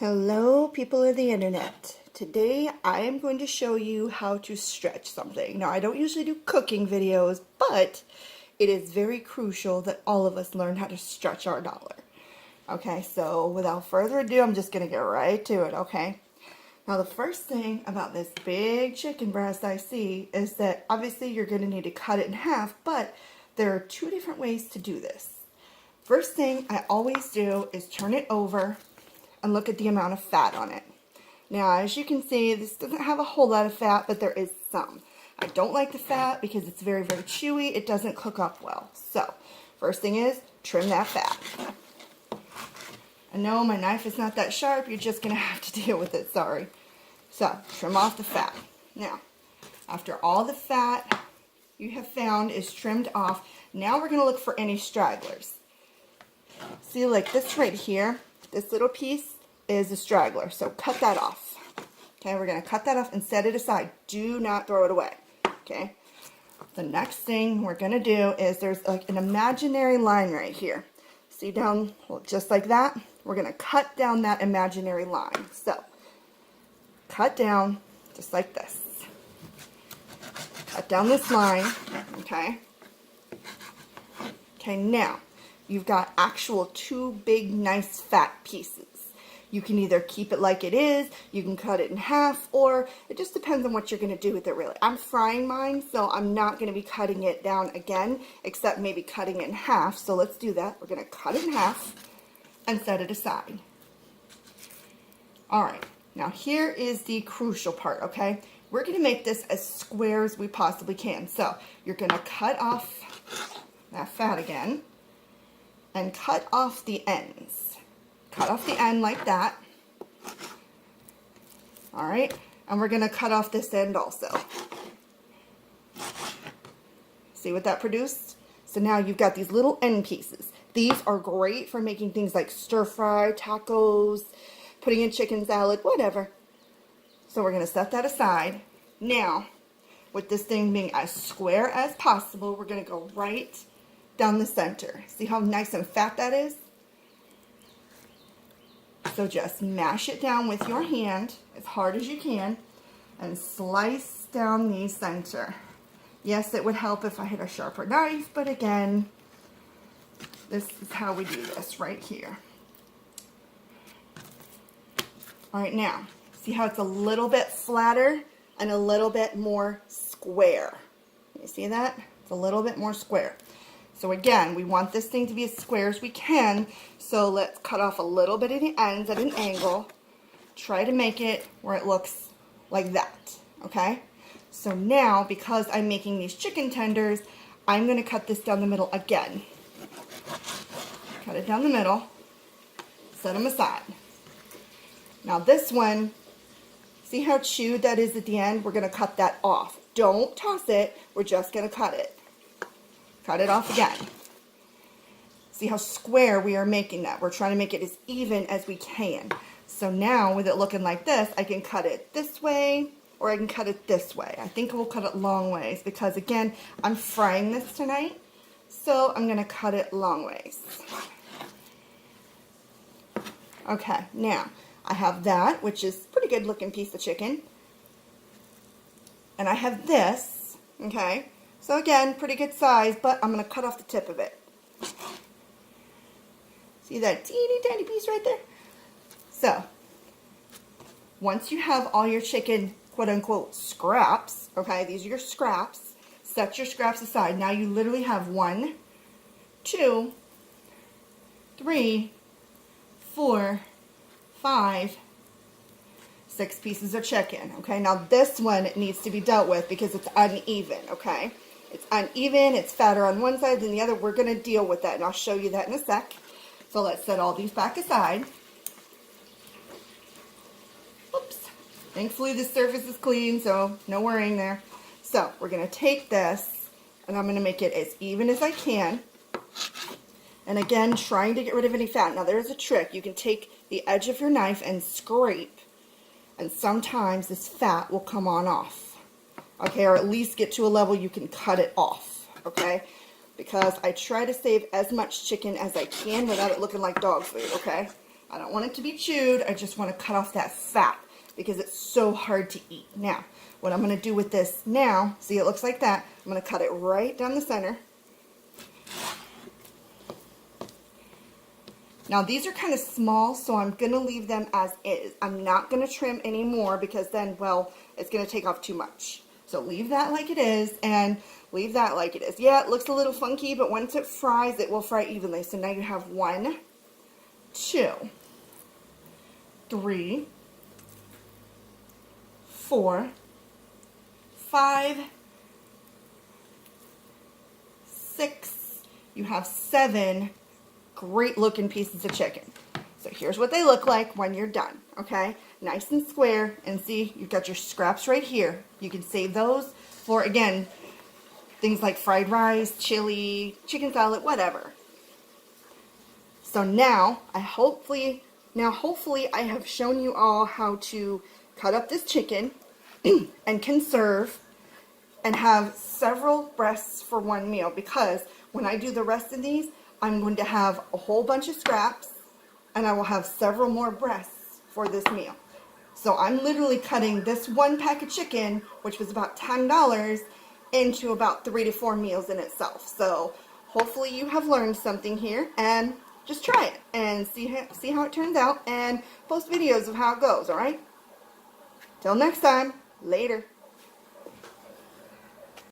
Hello, people of the internet. Today I am going to show you how to stretch something. Now, I don't usually do cooking videos, but it is very crucial that all of us learn how to stretch our dollar. Okay, so without further ado, I'm just going to get right to it, okay? Now, the first thing about this big chicken breast I see is that obviously you're going to need to cut it in half, but there are two different ways to do this. First thing I always do is turn it over and look at the amount of fat on it. Now, as you can see, this doesn't have a whole lot of fat, but there is some. I don't like the fat because it's very, very chewy. It doesn't cook up well. So, first thing is, trim that fat. I know my knife is not that sharp. You're just going to have to deal with it, sorry. So, trim off the fat. Now, after all the fat you have found is trimmed off, now we're going to look for any stragglers. See, like this right here, this little piece is a straggler, so cut that off. Okay, we're going to cut that off and set it aside. Do not throw it away. Okay, the next thing we're going to do is there's like an imaginary line right here. See down, well, just like that, we're going to cut down that imaginary line. So, cut down just like this. Cut down this line, okay? Okay, now, you've got actual two big, nice, fat pieces. You can either keep it like it is, you can cut it in half, or it just depends on what you're going to do with it, really. I'm frying mine, so I'm not going to be cutting it down again, except maybe cutting it in half. So let's do that. We're going to cut it in half and set it aside. All right, now here is the crucial part, okay? We're going to make this as square as we possibly can. So you're going to cut off that fat again and cut off the ends. Cut off the end like that. All right, and we're going to cut off this end also. See what that produced? So now you've got these little end pieces. These are great for making things like stir fry, tacos, putting in chicken salad, whatever. So we're going to set that aside. Now, with this thing being as square as possible, we're going to go right down the center. See how nice and fat that is? So just mash it down with your hand as hard as you can and slice down the center. Yes, it would help if I had a sharper knife, but again, this is how we do this right here. All right, now, see how it's a little bit flatter and a little bit more square. You see that? It's a little bit more square. So again, we want this thing to be as square as we can, so let's cut off a little bit of the ends at an angle. Try to make it where it looks like that, okay? So now, because I'm making these chicken tenders, I'm going to cut this down the middle again. Cut it down the middle, set them aside. Now this one, see how chewed that is at the end? We're going to cut that off. Don't toss it, we're just going to cut it. Cut it off again. See how square we are making that. We're trying to make it as even as we can. So now, with it looking like this, I can cut it this way, or I can cut it this way. I think we'll cut it long ways, because again, I'm frying this tonight, so I'm going to cut it long ways. Okay, now, I have that, which is a pretty good looking piece of chicken. And I have this, okay? So again, pretty good size, but I'm going to cut off the tip of it. See that teeny tiny piece right there? So, once you have all your chicken, quote unquote, scraps, okay, these are your scraps, set your scraps aside. Now you literally have 1, 2, 3, 4, 5, 6 pieces of chicken, okay? Now this one needs to be dealt with because it's uneven, okay? It's uneven, it's fatter on one side than the other. We're going to deal with that, and I'll show you that in a sec. So let's set all these back aside. Oops. Thankfully, the surface is clean, so no worrying there. So we're going to take this, and I'm going to make it as even as I can. And again, trying to get rid of any fat. Now, there's a trick. You can take the edge of your knife and scrape, and sometimes this fat will come on off. Okay, or at least get to a level you can cut it off, okay? Because I try to save as much chicken as I can without it looking like dog food, okay? I don't want it to be chewed. I just want to cut off that fat because it's so hard to eat. Now, what I'm going to do with this now, see it looks like that. I'm going to cut it right down the center. Now these are kind of small, so I'm going to leave them as is. I'm not going to trim anymore because then, well, it's going to take off too much. So leave that like it is and leave that like it is. Yeah, it looks a little funky, but once it fries, it will fry evenly. So now you have 1, 2, 3, 4, 5, 6, you have 7 great looking pieces of chicken. So here's what they look like when you're done, okay? Nice and square, and see, you've got your scraps right here. You can save those for, again, things like fried rice, chili, chicken salad, whatever. So now, hopefully I have shown you all how to cut up this chicken and conserve and have several breasts for one meal, because when I do the rest of these, I'm going to have a whole bunch of scraps and I will have several more breasts for this meal. So I'm literally cutting this one pack of chicken, which was about $10, into about 3 to 4 meals in itself. So hopefully you have learned something here, and just try it and see how it turns out and post videos of how it goes, alright? Till next time, later.